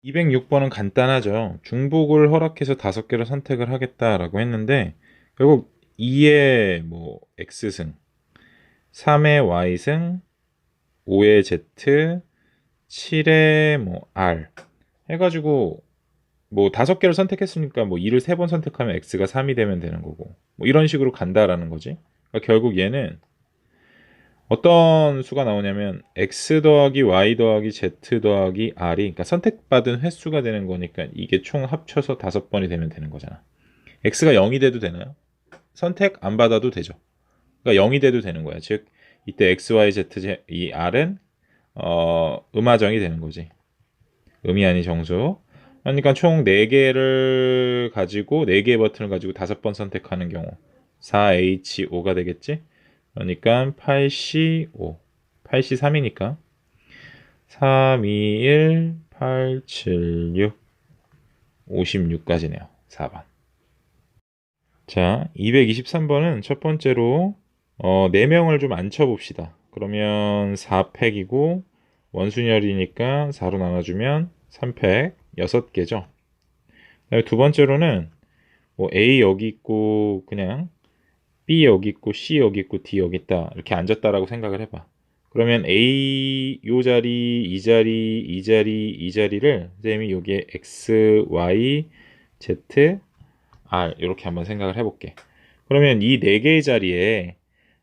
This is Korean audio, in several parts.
206번은 간단하죠. 중복을 허락해서 5개를 선택을 하겠다라고 했는데 결국 2의 뭐 x승, 3의 y승, 5의 z, 7의 뭐 r 해가지고 뭐 5개를 선택했으니까 뭐 2를 3번 선택하면 x가 3이 되면 되는 거고 뭐 이런 식으로 간다라는 거지. 그러니까 결국 얘는 어떤 수가 나오냐면 x 더하기 y 더하기 z 더하기 r이 그러니까 선택받은 횟수가 되는 거니까 이게 총 합쳐서 5번이 되면 되는 거잖아. x가 0이 돼도 되나요? 선택 안 받아도 되죠. 그러니까 0이 돼도 되는 거야. 즉 이때 x, y, z 이 r은 음하정이 되는 거지. 음이 아닌 정수. 그러니까 총 4개를 가지고 4개의 버튼을 가지고 5번 선택하는 경우 4H5가 되겠지? 그러니까 8C5 8C3이니까 3, 2, 1, 8, 7, 6 56까지네요. 4번. 자, 223번은 첫 번째로 4명을 좀 앉혀봅시다. 그러면 4팩이고 원순열이니까 4로 나눠주면 3팩 6개죠. 두 번째로는 뭐 A 여기 있고 그냥 B 여기 있고 C 여기 있고 D 여기 있다 이렇게 앉았다라고 생각을 해봐. 그러면 A 요 자리, 이 자리, 이 자리, 이 자리를 선생님이 여기에 X, Y, Z, R 이렇게 한번 생각을 해볼게. 그러면 이 4개의 자리에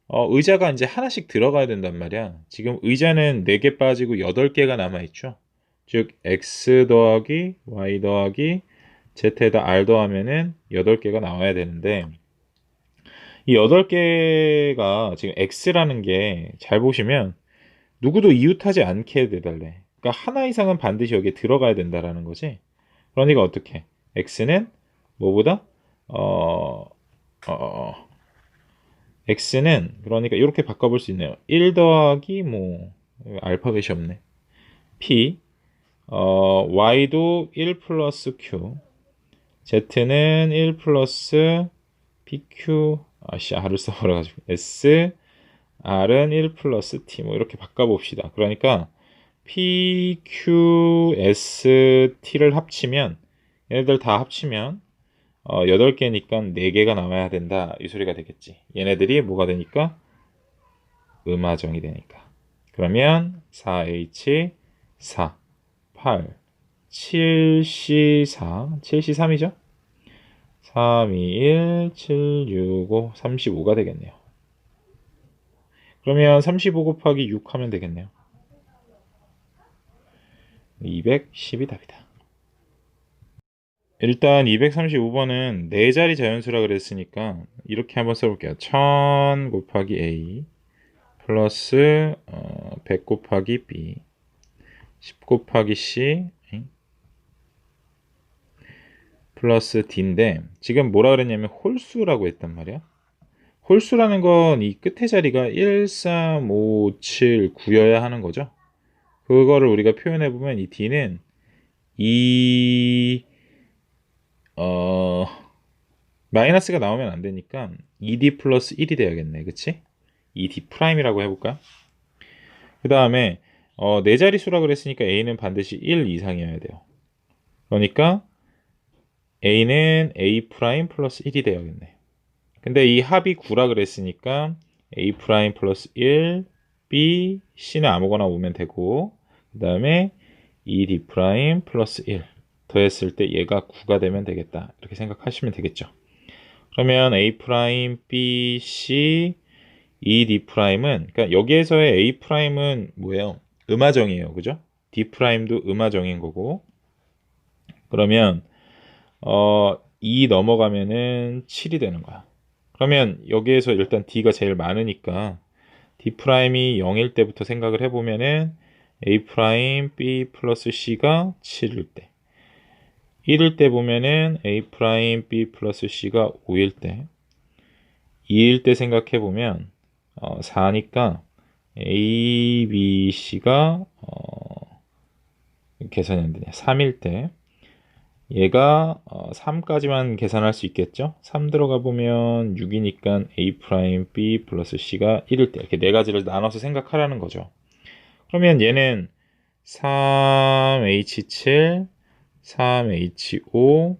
의자가 이제 하나씩 들어가야 된단 말이야. 지금 의자는 4개 빠지고 8개가 남아있죠. 즉 X 더하기 Y 더하기 Z에다 R 더하면은 8개가 나와야 되는데 이 8개가 지금 X라는 게 잘 보시면 누구도 이웃하지 않게 해달래. 그러니까 하나 이상은 반드시 여기에 들어가야 된다라는 거지. 그러니까 어떻게? X는 뭐보다? 어, 어, X는 그러니까 이렇게 바꿔볼 수 있네요. 1 더하기 뭐 알파벳이 없네. P Y도 1 플러스 Q Z는 1 플러스 PQ R을 써버려가지고 S R은 1 플러스 T 뭐 이렇게 바꿔봅시다. 그러니까 PQST를 합치면 얘네들 다 합치면 8개니까 4개가 남아야 된다 이 소리가 되겠지. 얘네들이 뭐가 되니까 음하정이 되니까. 그러면 4H4 8 7C4 7C3이죠. 3, 2, 1, 7, 6, 5 35가 되겠네요. 그러면 35 곱하기 6 하면 되겠네요. 210이 답이다. 일단 235번은 4자리 자연수라 그랬으니까 이렇게 한번 써볼게요. 1000 곱하기 A 플러스 100 곱하기 B 10 곱하기 C 플러스 D인데 지금 뭐라 그랬냐면 홀수라고 했단 말이야. 홀수라는 건 이 끝에 자리가 1, 3, 5, 7, 9여야 하는 거죠. 그거를 우리가 표현해 보면 이 D는 이 마이너스가 나오면 안 되니까 2D 플러스 1이 돼야겠네. 그치? 2D 프라임이라고 해볼까? 그 다음에 네 자릿수라 그랬으니까 A는 반드시 1 이상이어야 돼요. 그러니까 A는 A 프라임 플러스 1이 돼야겠네. 근데 이 합이 9라 그랬으니까 A 프라임 플러스 1, B, C는 아무거나 오면 되고 그 다음에 2D 프라임 플러스 1 더했을 때 얘가 9가 되면 되겠다. 이렇게 생각하시면 되겠죠. 그러면 A 프라임, B, C, 2D 프라임은 그러니까 여기에서의 A 프라임은 뭐예요? 음하정이에요. 그죠? D 프라임도 음하정인 거고 그러면 2 넘어가면은 7이 되는 거야. 그러면 여기에서 일단 D가 제일 많으니까 D 프라임이 0일 때부터 생각을 해보면은 A 프라임 B 플러스 C가 7일 때 1일 때 보면은 A 프라임 B 플러스 C가 5일 때 2일 때 생각해보면 4니까 A, B, C가 계산이 안 되냐 3일 때 얘가 3까지만 계산할 수 있겠죠. 3 들어가 보면 6이니까 A 프라임 B 플러스 C가 1일 때 이렇게 네 가지를 나눠서 생각하라는 거죠. 그러면 얘는 3H7 3H5,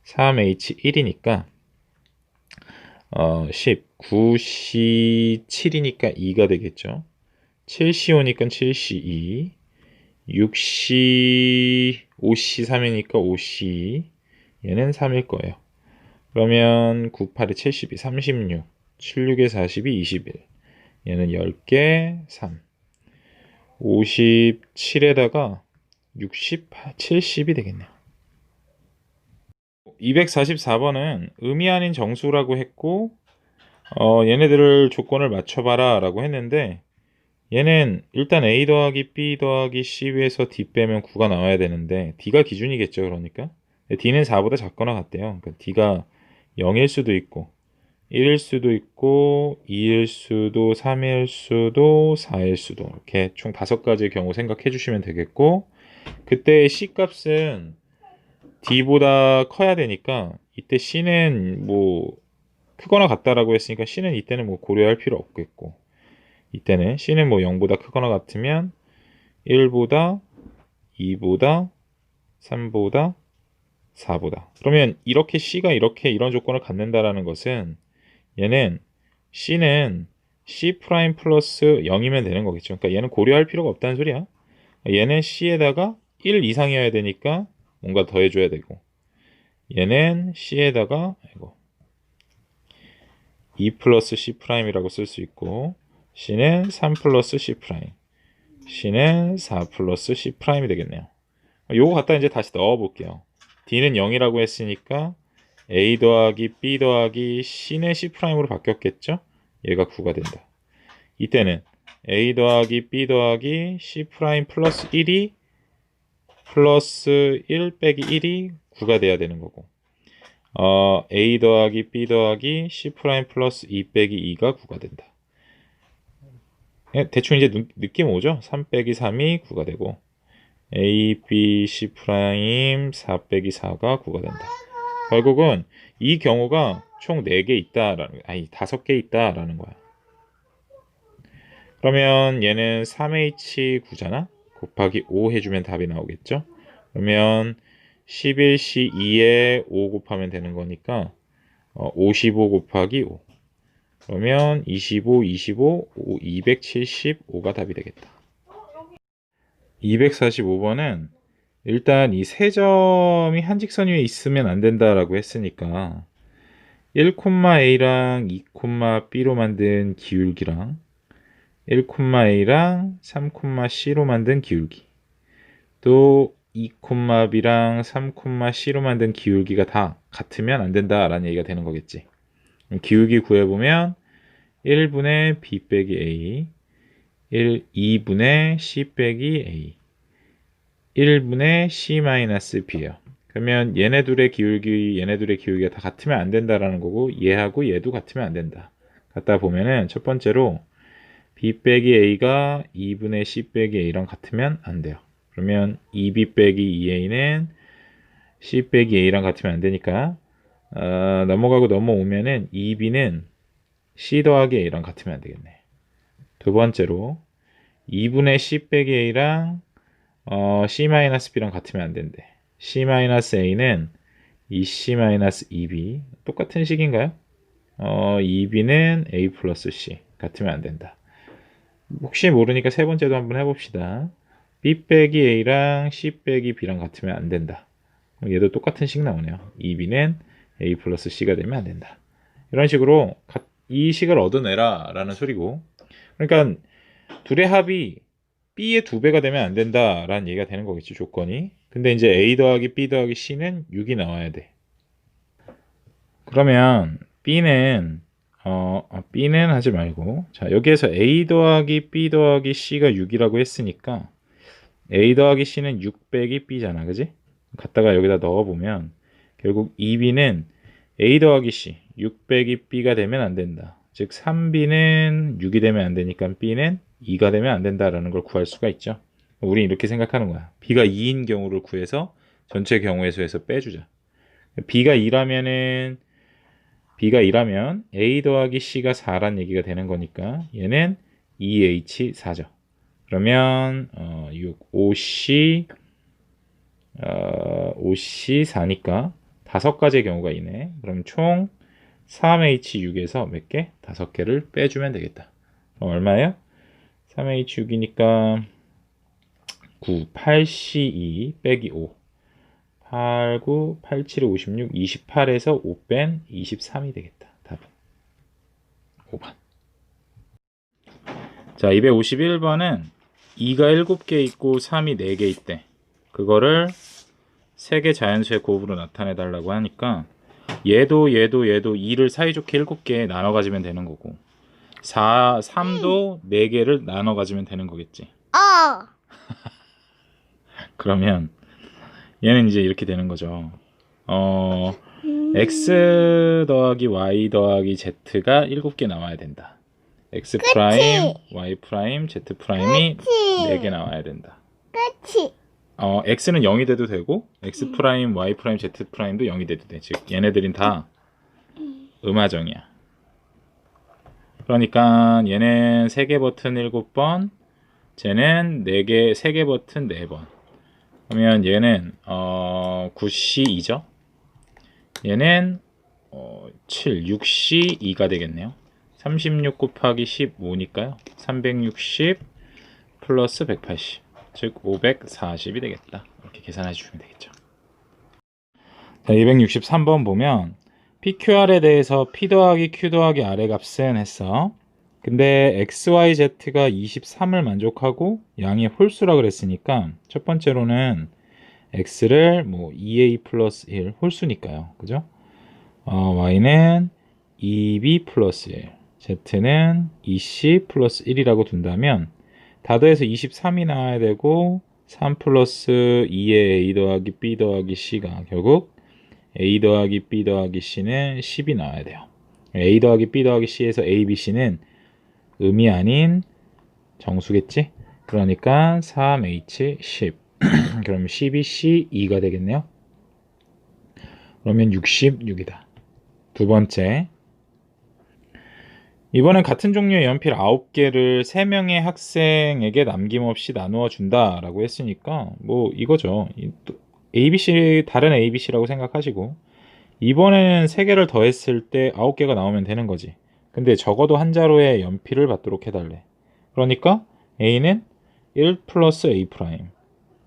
3H1이니까 10, 9C7이니까 2가 되겠죠. 7C5니까 7C2, 6C, 5C3이니까 5C, 얘는 3일 거예요. 그러면 9, 8에 72, 36, 76에 42, 21. 얘는 10개, 3. 57에다가 68, 70이 되겠네요. 244번은 의미 아닌 정수라고 했고, 얘네들을 조건을 맞춰봐라 라고 했는데, 얘는 일단 A 더하기 B 더하기 C에서 D 빼면 9가 나와야 되는데, D가 기준이겠죠, 그러니까. D는 4보다 작거나 같대요. 그러니까 D가 0일 수도 있고, 1일 수도 있고, 2일 수도, 3일 수도, 4일 수도. 이렇게 총 5가지의 경우 생각해 주시면 되겠고, 그때 C 값은 D보다 커야 되니까, 이때 C는 뭐, 크거나 같다라고 했으니까 C는 이때는 뭐 고려할 필요 없겠고, 이때는 C는 뭐 0보다 크거나 같으면 1보다, 2보다, 3보다, 4보다. 그러면 이렇게 C가 이렇게 이런 조건을 갖는다라는 것은 얘는 C는 C 프라임 플러스 0이면 되는 거겠죠. 그러니까 얘는 고려할 필요가 없다는 소리야. 얘는 C에다가 1 이상이어야 되니까 뭔가 더해줘야 되고, 얘는 C에다가 2 플러스 C 프라임이라고 쓸 수 있고, C는 3 플러스 C 프라임, C는 4 플러스 C 프라임이 되겠네요. 요거 갖다 이제 다시 넣어 볼게요. D는 0이라고 했으니까 A 더하기 B 더하기 C는 C 프라임으로 바뀌었겠죠? 얘가 9가 된다. 이때는 A 더하기 B 더하기 C 프라임 플러스 1이 플러스 1 빼기 1이 9가 돼야 되는 거고, A 더하기 B 더하기 C 프라임 플러스 2 빼기 2가 9가 된다. 대충 이제 느낌 오죠? 3 빼기 3이 9가 되고, A, B, C 프라임 4 빼기 4가 9가 된다. 결국은 이 경우가 총 4개 있다라는, 아니 5개 있다라는 거야. 그러면 얘는 3H9잖아? 곱하기 5 해주면 답이 나오겠죠? 그러면 11C2에 5 곱하면 되는 거니까 55 곱하기 5. 그러면 25, 25, 275가 답이 되겠다. 245번은 일단 이 세 점이 한 직선 위에 있으면 안 된다라고 했으니까 1,A랑 2,B로 만든 기울기랑 1,A랑 3,C로 만든 기울기, 또 2,B랑 3,C로 만든 기울기가 다 같으면 안 된다라는 얘기가 되는 거겠지. 기울기 구해보면 1분의 B 빼기 A, 2분의 C 빼기 A, 1분의 C-B예요. 그러면 얘네 둘의 기울기가 다 같으면 안 된다라는 거고, 얘하고 얘도 같으면 안 된다. 갖다 보면은 첫 번째로 B 빼기 A가 2분의 C 빼기 A랑 같으면 안 돼요. 그러면 2B 빼기 2A는 C 빼기 A랑 같으면 안 되니까 넘어가고 넘어오면은 2B는 C 더하기 A랑 같으면 안 되겠네. 두 번째로 2분의 C 빼기 A랑 C-B랑 같으면 안 된대. C-A는 2C-2B 똑같은 식인가요? 2B는 A 플러스 C 같으면 안 된다. 혹시 모르니까 세 번째도 한번 해봅시다. B 빼기 A랑 C 빼기 B랑 같으면 안 된다. 얘도 똑같은 식 나오네요. 2B는 A 플러스 C가 되면 안 된다. 이런 식으로 이 식을 얻어내라 라는 소리고, 그러니까 둘의 합이 B의 2배가 되면 안 된다라는 얘기가 되는 거겠죠, 조건이. 근데 이제 A 더하기 B 더하기 C는 6이 나와야 돼. 그러면 B는 B는 하지 말고, 자, 여기에서 A 더하기 B 더하기 C가 6이라고 했으니까 A 더하기 C는 6 빼기 B잖아, 그지? 갖다가 여기다 넣어보면 결국 2B는 A 더하기 C 6 빼기 B가 되면 안 된다. 즉 3B는 6이 되면 안 되니까 B는 2가 되면 안 된다라는 걸 구할 수가 있죠. 우린 이렇게 생각하는 거야. B가 2인 경우를 구해서 전체 경우의 수에서 빼주자. B가 2라면 A 더하기 C가 4란 얘기가 되는 거니까 얘는 2H4죠. 그러면 6, 5C 5C 4니까 5가지의 경우가 있네. 그럼 총 3H6에서 몇 개? 5개를 빼주면 되겠다. 그럼 얼마예요? 3H6이니까 9, 8C2 빼기 5. 8, 9, 8, 7, 56, 28에서 5 뺀 23이 되겠다. 답은 5번. 자, 251번은 2가 7개 있고 3이 4개 있대. 그거를 3개 자연수의 곱으로 나타내 달라고 하니까 얘도 2를 사이좋게 7개에 나눠 가지면 되는 거고 3도 4개를 나눠 가지면 되는 거겠지. 그러면 얘는 이제 이렇게 되는 거죠. x 더하기 y 더하기 z가 7개 나와야 된다. x 프라임, y 프라임, z 프라임이 4개 나와야 된다. 그치. x는 0이 돼도 되고 x 프라임, y 프라임, z 프라임도 0이 돼도 돼. 즉 얘네들은 다 음하정이야. 그러니까 얘는 3개 버튼 7번, 쟤는 3개 버튼 4번. 그러면 얘는 9C2죠. 얘는 7, 6C2가 되겠네요. 36 곱하기 15니까요. 360 플러스 180, 즉 540이 되겠다. 이렇게 계산해 주시면 되겠죠. 자, 263번 보면 PQR에 대해서 P 더하기 Q 더하기 R의 값은 했어. 근데 XYZ가 23을 만족하고 양이 홀수라 그랬으니까 첫 번째로는 X를 뭐 2A 플러스 1 홀수니까요. 그죠? Y는 2B 플러스 1, Z는 2C 플러스 1이라고 둔다면 다 더해서 23이 나와야 되고 3 플러스 2의 A 더하기 B 더하기 C가 결국 A 더하기 B 더하기 C는 10이 나와야 돼요. A 더하기 B 더하기 C에서 A, B, C는 음이 아닌 정수겠지? 그러니까 3H 10 그러면 12C 2가 되겠네요. 그러면 66이다. 두 번째, 이번엔 같은 종류의 연필 9개를 3명의 학생에게 남김없이 나누어 준다 라고 했으니까 뭐 이거죠. ABC, 다른 ABC라고 생각하시고 이번에는 3개를 더했을 때 9개가 나오면 되는 거지. 근데 적어도 한 자루의 연필을 받도록 해달래. 그러니까 A는 1 플러스 A 프라임,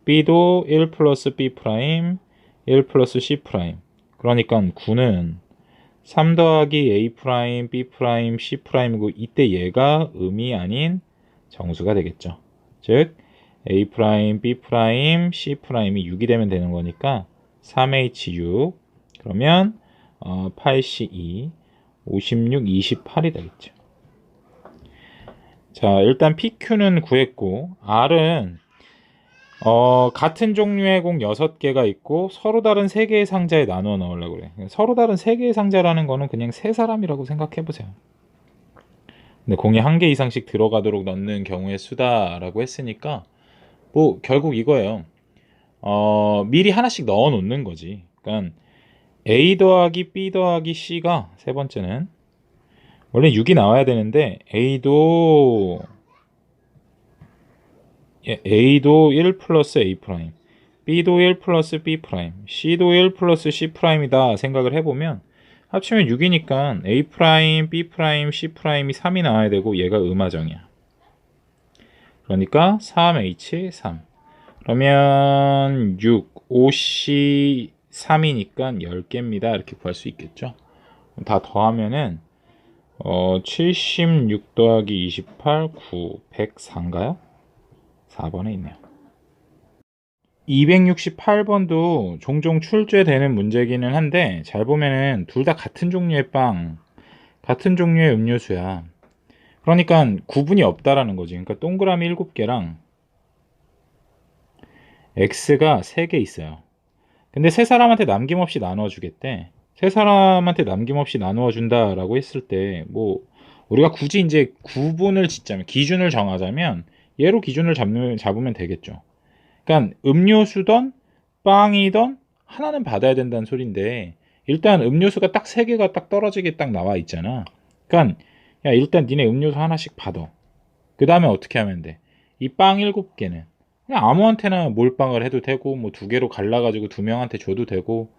B도 1 플러스 B 프라임, 1 플러스 C 프라임. 그러니까 9는 3 더하기 A 프라임, B 프라임, C 프라임이고 이때 얘가 음이 아닌 정수가 되겠죠. 즉 A 프라임, B 프라임, C 프라임이 6이 되면 되는 거니까 3H6 그러면 8C2 56, 28이 되겠죠. 자, 일단 PQ는 구했고 R은 같은 종류의 공 6개가 있고 서로 다른 3개의 상자에 나누어 넣으려고 그래. 서로 다른 3개의 상자라는 거는 그냥 3사람이라고 생각해 보세요. 근데 공이 1개 이상씩 들어가도록 넣는 경우의 수다라고 했으니까 뭐 결국 이거예요. 미리 하나씩 넣어 놓는 거지. 그러니까 A 더하기 B 더하기 C가 세 번째는 원래 6이 나와야 되는데 A도 1 플러스 A 프라임, B도 1 플러스 B 프라임, C도 1 플러스 C 프라임이다 생각을 해보면 합치면 6이니까 A 프라임, B 프라임, C 프라임이 3이 나와야 되고 얘가 음하정이야. 그러니까 3H3. 그러면 6, 5C 3이니까 10개입니다. 이렇게 구할 수 있겠죠. 다 더하면은 76 더하기 28, 9, 104인가요? 4번에 있네요. 268번도 종종 출제되는 문제기는 한데 잘 보면은 둘 다 같은 종류의 빵, 같은 종류의 음료수야. 그러니까 구분이 없다라는 거지. 그러니까 동그라미 7개랑 X가 3개 있어요. 근데 세 사람한테 남김없이 나누어 주겠대. 세 사람한테 남김없이 나누어 준다라고 했을 때 뭐 우리가 굳이 이제 구분을 짓자면 기준을 정하자면 얘로 기준을 잡으면 되겠죠. 그러니까 음료수든 빵이든 하나는 받아야 된다는 소린데 일단 음료수가 딱 3개가 딱 떨어지게 딱 나와 있잖아. 그러니까 야 일단 니네 음료수 하나씩 받아. 그 다음에 어떻게 하면 돼? 이 빵 7개는 그냥 아무한테나 몰빵을 해도 되고 뭐 2개로 갈라가지고 2명한테 줘도 되고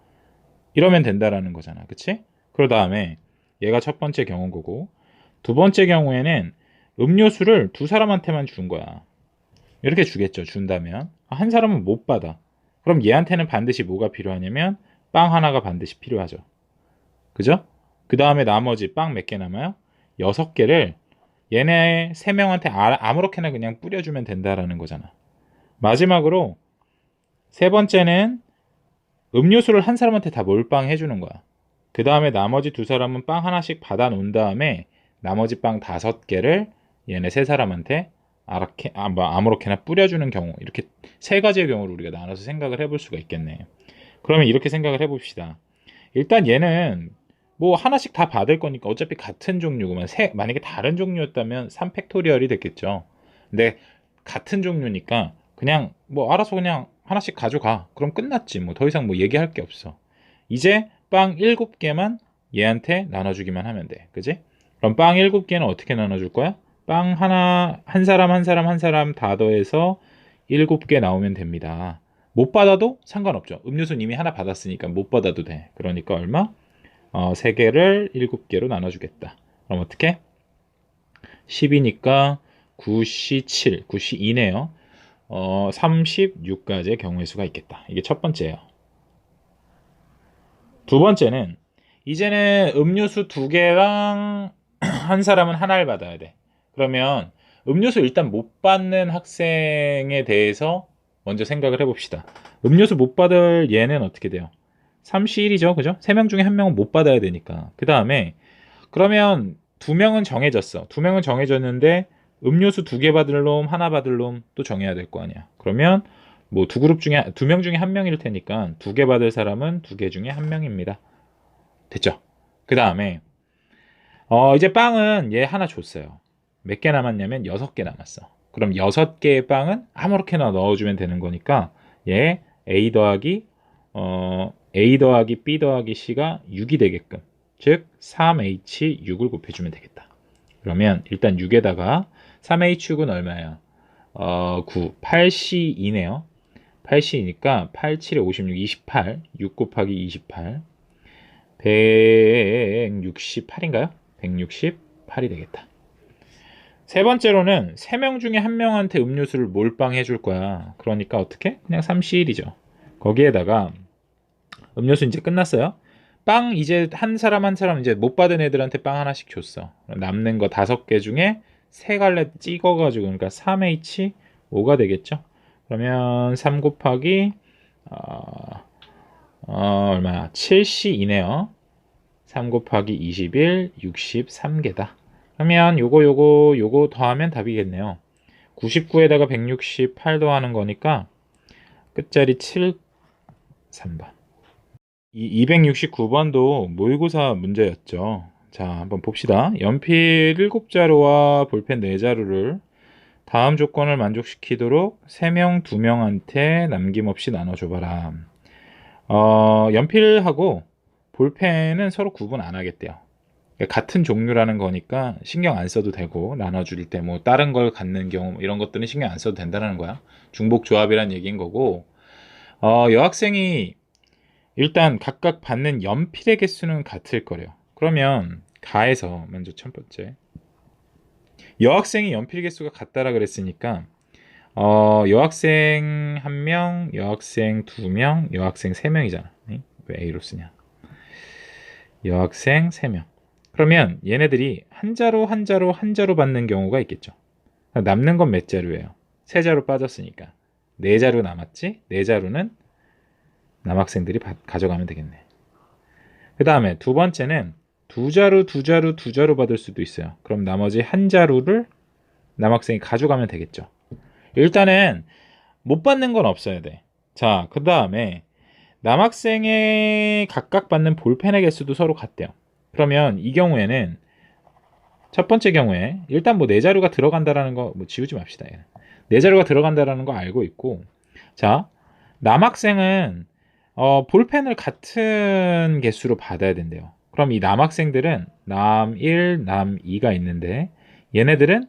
이러면 된다라는 거잖아. 그치? 그 다음에 얘가 첫 번째 경우인 거고 두 번째 경우에는 음료수를 2사람한테만 준 거야. 이렇게 주겠죠. 준다면 한 사람은 못 받아. 그럼 얘한테는 반드시 뭐가 필요하냐면 빵 하나가 반드시 필요하죠. 그죠? 그 다음에 나머지 빵 몇 개 남아요? 6개를 얘네 3명한테 아무렇게나 그냥 뿌려주면 된다라는 거잖아. 마지막으로 세 번째는 음료수를 한 사람한테 다 몰빵 해주는 거야. 그 다음에 나머지 2사람은 빵 하나씩 받아 놓은 다음에 나머지 빵 5개를 얘네 3사람한테 아무렇게나 뿌려주는 경우, 이렇게 3가지의 경우를 우리가 나눠서 생각을 해볼 수가 있겠네. 그러면 이렇게 생각을 해봅시다. 일단 얘는 뭐 하나씩 다 받을 거니까 어차피 같은 종류구만. 만약에 다른 종류였다면 3팩토리얼이 됐겠죠. 근데 같은 종류니까 그냥 뭐 알아서 그냥 하나씩 가져가. 그럼 끝났지. 뭐 더 이상 뭐 얘기할 게 없어. 이제 빵 7개만 얘한테 나눠주기만 하면 돼. 그지? 그럼 빵 7개는 어떻게 나눠줄 거야? 빵 하나, 한 사람 한 사람 한 사람 다 더해서 7개 나오면 됩니다. 못 받아도 상관없죠. 음료수는 이미 하나 받았으니까 못 받아도 돼. 그러니까 얼마? 3개를 7개로 나눠주겠다. 그럼 어떻게? 10이니까 9C7, 9C2네요. 36가지의 경우의 수가 있겠다. 이게 첫 번째예요. 두 번째는 이제는 음료수 2개랑 한 사람은 하나를 받아야 돼. 그러면 음료수 일단 못 받는 학생에 대해서 먼저 생각을 해봅시다. 음료수 못 받을 얘는 어떻게 돼요? 3C1이죠. 그죠? 3명 중에 1명은 못 받아야 되니까. 그 다음에 그러면 2명은 정해졌어. 2명은 정해졌는데 음료수 2개 받을 놈, 하나 받을 놈 또 정해야 될 거 아니야. 그러면 뭐 2그룹 중에 2명 중에 1명일 테니까 2개 받을 사람은 2개 중에 1명입니다. 됐죠? 그 다음에 이제 빵은 얘 하나 줬어요. 몇 개 남았냐면 6개 남았어. 그럼 6개의 빵은 아무렇게나 넣어주면 되는 거니까 얘 A 더하기 B 더하기 C가 6이 되게끔, 즉 3H6을 곱해주면 되겠다. 그러면 일단 6에다가 3H6은 얼마야? 9, 8C2네요. 8C니까 8, 7에 56, 28, 6 곱하기 28, 168인가요? 168이 되겠다. 세 번째로는 3명 중에 1명한테 음료수를 몰빵해 줄 거야. 그러니까 어떻게? 그냥 3C1이죠. 거기에다가 음료수 이제 끝났어요. 빵 이제 한 사람 한 사람 이제 못 받은 애들한테 빵 하나씩 줬어. 남는 거 5개 중에 3갈래 찍어가지고 그러니까 3H5가 되겠죠. 그러면 3 곱하기 얼마야? 7C2네요. 3 곱하기 21, 63개다. 그러면 요거 더하면 답이겠네요. 99에다가 168 더하는 거니까 끝자리 7, 3번. 이 269번도 모의고사 문제였죠. 자, 한번 봅시다. 연필 7자루와 볼펜 4자루를 다음 조건을 만족시키도록 3명, 2명한테 남김없이 나눠줘봐라. 연필하고 볼펜은 서로 구분 안 하겠대요. 같은 종류라는 거니까 신경 안 써도 되고, 나눠줄 때 뭐 다른 걸 갖는 경우 이런 것들은 신경 안 써도 된다는 거야. 중복 조합이란 얘기인 거고, 여학생이 일단 각각 받는 연필의 개수는 같을 거래요. 그러면 가에서 먼저 첫 번째, 여학생이 연필 개수가 같다라 그랬으니까 여학생 1명, 여학생 2명, 여학생 3명이잖아. 왜 A로 쓰냐? 여학생 3명. 그러면 얘네들이 한 자루 한 자루 한 자루 받는 경우가 있겠죠. 남는 건 몇 자루예요? 3자루 빠졌으니까 4자루 남았지? 4자루는 남학생들이 가져가면 되겠네. 그 다음에 두 번째는 2자루, 2자루, 2자루 받을 수도 있어요. 그럼 나머지 한 자루를 남학생이 가져가면 되겠죠. 일단은 못 받는 건 없어야 돼. 자, 그 다음에 남학생의 각각 받는 볼펜의 개수도 서로 같대요. 그러면 이 경우에는 첫 번째 경우에 일단 뭐 4자루가 들어간다라는 거 뭐 지우지 맙시다. 4자루가 들어간다라는 거 알고 있고, 자, 남학생은 볼펜을 같은 개수로 받아야 된대요. 그럼 이 남학생들은 남 1, 남 2가 있는데 얘네들은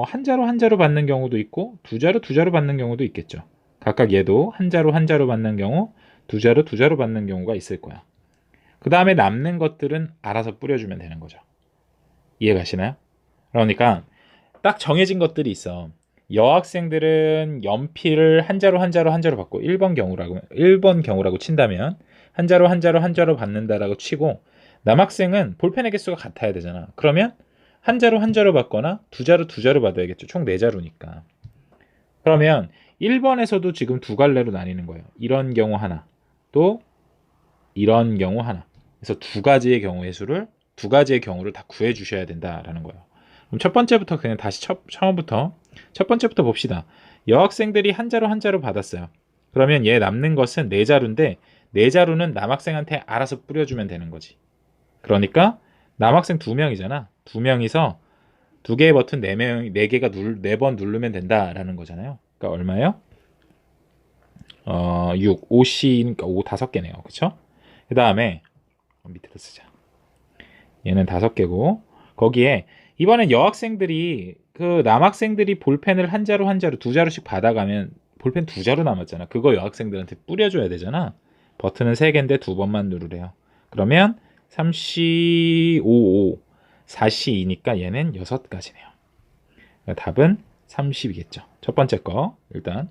한 자루 한 자루 받는 경우도 있고 두 자루 두 자루 받는 경우도 있겠죠. 각각 얘도 한 자루 한 자루 받는 경우, 두 자루 두 자루 받는 경우가 있을 거야. 그 다음에 남는 것들은 알아서 뿌려주면 되는 거죠. 이해가시나요? 그러니까 딱 정해진 것들이 있어. 여학생들은 연필을 한 자루 한 자루 한 자루 받고 1번 경우라고 친다면 한 자루 한 자루 한 자루 받는다라고 치고, 남학생은 볼펜의 개수가 같아야 되잖아. 그러면 한 자루 한 자루 받거나 두 자루 두 자루 받아야겠죠. 총 네 자루니까. 그러면 1번에서도 지금 두 갈래로 나뉘는 거예요. 이런 경우 하나, 또 이런 경우 하나. 그래서 두 가지의 경우를 다 구해 주셔야 된다라는 거예요. 그럼 첫 번째부터 그냥 다시 처음부터 첫 번째부터 봅시다. 여학생들이 한 자루 한 자루 받았어요. 그러면 얘 남는 것은 네 자루인데 네 자루는 남학생한테 알아서 뿌려주면 되는 거지. 그러니까 남학생 두 명이잖아. 두 명이서 두 개의 버튼 네 개가 네 번 누르면 된다라는 거잖아요. 그러니까 얼마예요? 6, 5C니까 5 다섯 개네요. 그쵸? 그 다음에 밑에다 쓰자. 얘는 다섯 개고, 거기에 이번엔 여학생들이 그 남학생들이 볼펜을 한 자루 한 자루 두 자루씩 받아가면 볼펜 두 자루 남았잖아. 그거 여학생들한테 뿌려줘야 되잖아. 버튼은 세 개인데 두 번만 누르래요. 그러면 3C 5, 5, 4C 2니까 얘는 6가지네요. 답은 30이겠죠. 첫 번째 거 일단.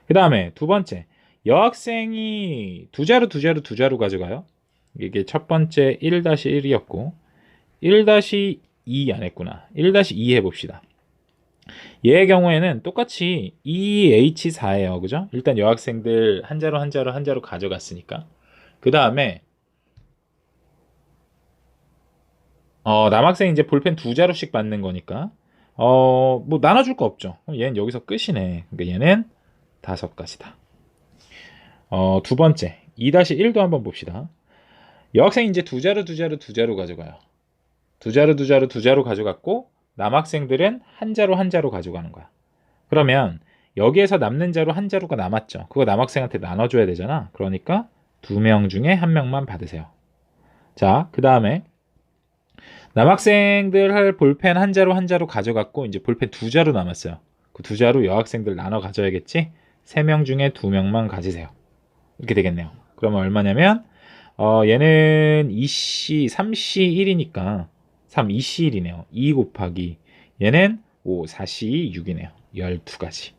그 다음에 두 번째, 여학생이 두 자루 두 자루 두 자루 가져가요. 이게 첫 번째 1-1이었고 1-2 안 했구나. 1-2 해봅시다. 얘의 경우에는 똑같이 2H4예요. 그죠? 일단 여학생들 한 자루 한 자루 한 자루 가져갔으니까. 그 다음에 남학생 이제 볼펜 두 자루씩 받는 거니까 뭐 나눠줄 거 없죠. 얘는 여기서 끝이네. 그러니까 얘는 5가지다. 두 번째 2-1도 한번 봅시다. 여학생이 이제 두 자루 두 자루 두 자루 가져가요. 두 자루 두 자루 두 자루 가져갔고 남학생들은 한 자루 한 자루 가져가는 거야. 그러면 여기에서 남는 자루 한 자루가 남았죠. 그거 남학생한테 나눠줘야 되잖아. 그러니까 두 명 중에 한 명만 받으세요. 자, 그 다음에 남학생들 할 볼펜 한 자루 한 자루 가져갔고 이제 볼펜 두 자루 남았어요. 그 두 자루 여학생들 나눠 가져야겠지? 세 명 중에 두 명만 가지세요. 이렇게 되겠네요. 그러면 얼마냐면 얘는 2C, 3C1이니까 2C1이네요. 2 곱하기 얘는 5, 4C 6이네요. 12가지.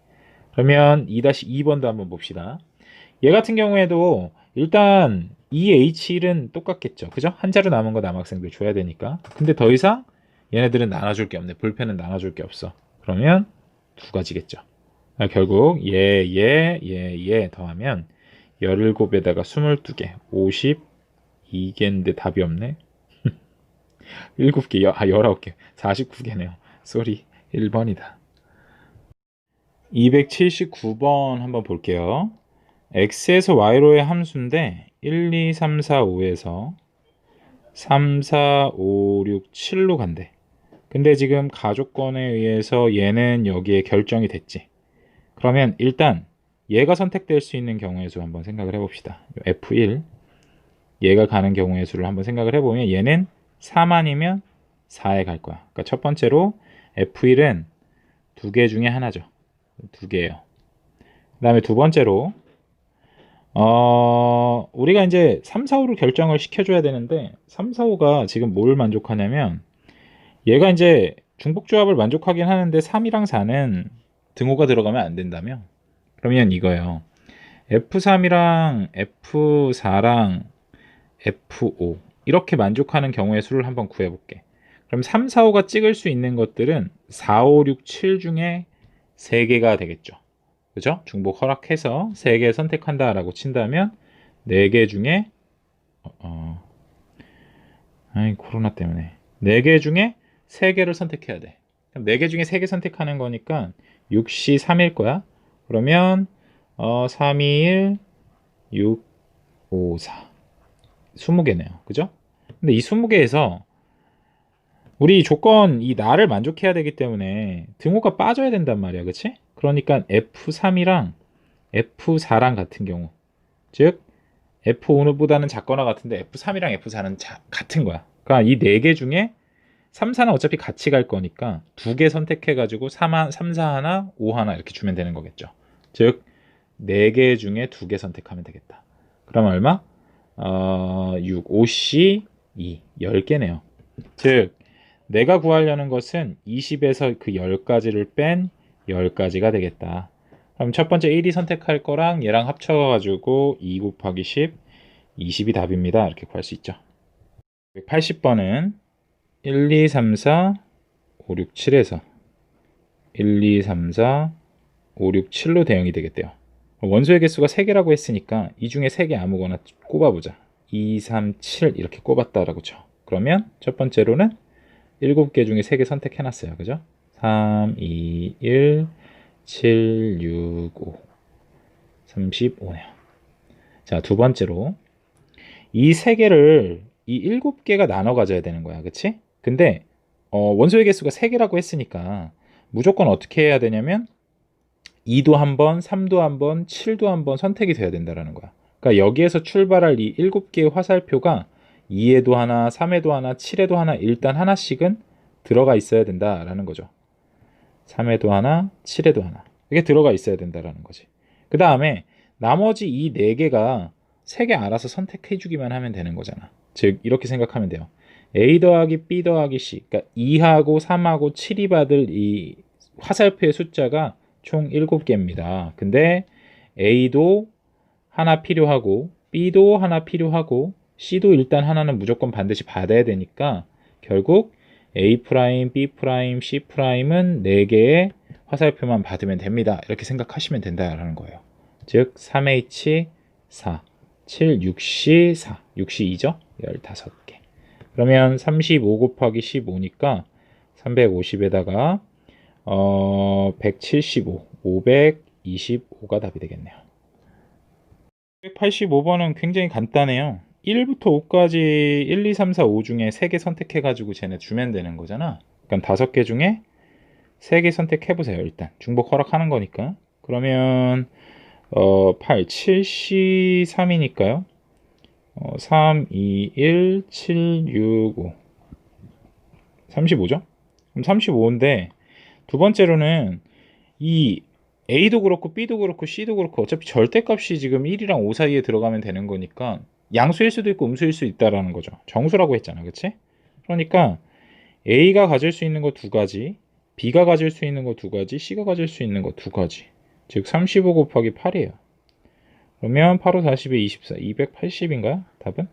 그러면 2-2번도 한번 봅시다. 얘 같은 경우에도 일단 2H1은 똑같겠죠. 그죠? 한 자루 남은 거 남학생들 줘야 되니까. 근데 더 이상 얘네들은 나눠줄 게 없네. 볼펜은 나눠줄 게 없어. 그러면 두 가지겠죠. 결국 얘 더하면 17에다가 22개 52개인데 답이 없네. 7개 19개 49개네요. 쏘리 1번이다. 279번 한번 볼게요. x에서 y로의 함수인데 1, 2, 3, 4, 5에서 3, 4, 5, 6, 7로 간대. 근데 지금 가족권에 의해서 얘는 여기에 결정이 됐지. 그러면 일단 얘가 선택될 수 있는 경우의 수 한번 생각을 해봅시다. F1 얘가 가는 경우의 수를 한번 생각을 해보면 얘는 4만이면 4에 갈 거야. 그러니까 첫 번째로 F1은 두 개 중에 하나죠. 두 개예요. 그 다음에 두 번째로 우리가 이제 3, 4, 5를 결정을 시켜줘야 되는데 3, 4, 5가 지금 뭘 만족하냐면 얘가 이제 중복조합을 만족하긴 하는데 3이랑 4는 등호가 들어가면 안 된다며. 그러면 이거예요. F3이랑 F4랑 F5 이렇게 만족하는 경우의 수를 한번 구해볼게. 그럼 3, 4, 5가 찍을 수 있는 것들은 4, 5, 6, 7 중에 3개가 되겠죠. 그죠? 중복 허락해서 3개 선택한다라고 친다면 4개 중에 코로나 때문에 4개 중에 3개를 선택해야 돼. 그럼 4개 중에 3개 선택하는 거니까 6C 3일 거야. 그러면 3, 2, 1, 6, 5, 4 20개네요. 그죠? 근데 이 20개에서 우리 조건 이 나를 만족해야 되기 때문에 등호가 빠져야 된단 말이야. 그치? 그러니까 F3이랑 F4랑 같은 경우, 즉 F5보다는 작거나 같은데 F3이랑 F4는 같은 거야. 그러니까 이 4개 중에 3, 4는 어차피 같이 갈 거니까 두 개 선택해가지고 3, 4 하나, 5 하나 이렇게 주면 되는 거겠죠. 즉, 4개 중에 2개 선택하면 되겠다. 그럼 얼마? 6, 5C, 2, 10개네요. 즉, 내가 구하려는 것은 20에서 그 10가지를 뺀 10가지가 되겠다. 그럼 첫 번째 1이 선택할 거랑 얘랑 합쳐가지고 2 곱하기 10, 20이 답입니다. 이렇게 구할 수 있죠. 80번은 1, 2, 3, 4, 5, 6, 7에서 1, 2, 3, 4, 5, 6, 7로 대응이 되겠대요. 원소의 개수가 3개라고 했으니까 이 중에 3개 아무거나 꼽아보자. 2, 3, 7 이렇게 꼽았다라고 쳐. 그러면 첫 번째로는 7개 중에 3개 선택해놨어요. 그죠? 3, 2, 1, 7, 6, 5. 35네요. 자, 두 번째로 이 3개를 이 7개가 나눠 가져야 되는 거야. 그치? 근데 원소의 개수가 3개라고 했으니까 무조건 어떻게 해야 되냐면 2도 한 번, 3도 한 번, 7도 한 번 선택이 돼야 된다는 거야. 그러니까 여기에서 출발할 이 7개의 화살표가 2에도 하나, 3에도 하나, 7에도 하나 일단 하나씩은 들어가 있어야 된다라는 거죠. 3에도 하나, 7에도 하나. 이게 들어가 있어야 된다라는 거지. 그 다음에 나머지 이 4개가 3개 알아서 선택해 주기만 하면 되는 거잖아. 즉 이렇게 생각하면 돼요. A 더하기 B 더하기 C. 그러니까 2하고 3하고 7이 받을 이 화살표의 숫자가 총 7개입니다. 근데 A도 하나 필요하고 B도 하나 필요하고 C도 일단 하나는 무조건 반드시 받아야 되니까 결국 A', B', C'은 4개의 화살표만 받으면 됩니다. 이렇게 생각하시면 된다라는 거예요. 즉 3H 4, 7, 6C 4, 6C 2죠? 15개. 그러면 35 곱하기 15니까 350에다가 175, 525가 답이 되겠네요. 185번은 굉장히 간단해요. 1부터 5까지 1, 2, 3, 4, 5 중에 3개 선택해가지고 쟤네 주면 되는 거잖아. 그럼 5개 중에 3개 선택해보세요. 일단 중복 허락하는 거니까. 그러면 8, 7C 3이니까요. 3, 2, 1, 7, 6, 5 35죠? 그럼 35인데 두 번째로는 이 A도 그렇고 B도 그렇고 C도 그렇고 어차피 절대값이 지금 1이랑 5 사이에 들어가면 되는 거니까 양수일 수도 있고 음수일 수 있다라는 거죠. 정수라고 했잖아. 그치? 그러니까 A가 가질 수 있는 거 2가지, B가 가질 수 있는 거 2가지, C가 가질 수 있는 거 2가지. 즉 35 곱하기 8이에요. 그러면 8, 5, 40에 24, 280인가요? 답은?